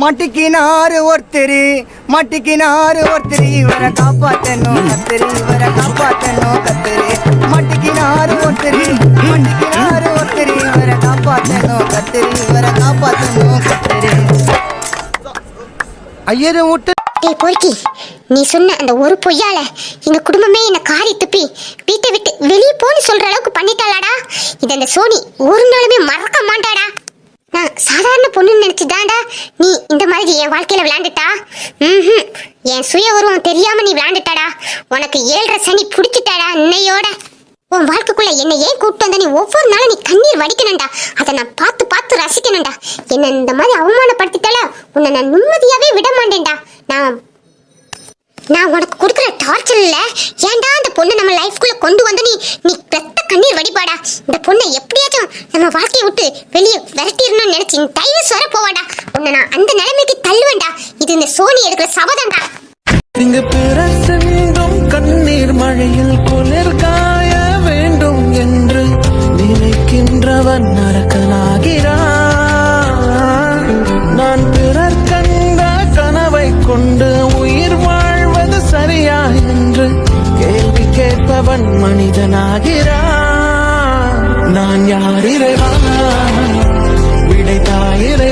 மட்டிக்கினாரு ஒருத்தர் இவரை காப்பாத்தணும் கத்திரி மட்டிக்கினாரு ஒருத்தர் இவரை காப்பாத்தணும் கத்திரி ஐயரை விட்டு பொறுக்கி நீ சொன்ன அந்த ஒரு பொய்யால எங்க குடும்பமே என்ன காரி துப்பி வீட்டை விட்டு வெளியே போன்னு சொல்ற அளவுக்கு பண்ணிட்டாளாடா. இத அந்த சோனி ஒரு நாளுமே மறக்க மாட்டாடா. நான் சாதாரண பொண்ணுன்னு நினைச்சுதான்டா நீ இந்த மாதிரி என் வாழ்க்கையில விளையாண்டுட்டா. என் சுய உருவம் தெரியாம நீ விளையாண்டுட்டாடா. உனக்கு 7.5 சனி பிடிச்சிட்டாடா. இன்னையோட உன் வாழ்க்கைக்குள்ள என்ன ஏன் கூப்பிட்டு வந்த நீ ஒவ்வொரு நாளும் நீ கண்ணீர் வடிக்கணும்டா. அதை நான் பார்த்து ரசிக்கணும்டா. என்ன இந்த மாதிரி அவமானப்படுத்திட்டால உன்னை நான் நிம்மதியாவே விட மாட்டேன்டா. நான் உனக்கு கொடுக்குற டார்ச்சர் இல்ல. ஏன்டா அந்த பொண்ணை நம்ம லைஃப்குள்ள கொண்டு வந்து நீ பெத்த கண்ணீர் வடிப்பாடா. இந்த பொண்ணை எப்படியாச்சும் நம்ம வாழ்க்கையை விட்டு வெளியே விரட்டிடணும்னு நினைச்சு நீ டைவர்ஸ் வர போவாடா. உன்னை நான் அந்த நிலைமைக்கு தள்ளுவேன்டா. இது இந்த சோனி எடுக்கிற சபதம்டா. இங்கு பிறசெங்கும் கண்ணீர் மழையில் குளிர் காய வேண்டும் என்று நினைக்கின்றவன் நரக்கனாகிறான். நான் பிறர் கண்ட கனவை கொண்டு உயிர் வாழ்வது சரியா என்று கேள்வி கேட்பவன் மனிதனாகிறான். நான் யார் இறைவா விடைத்தாயிரை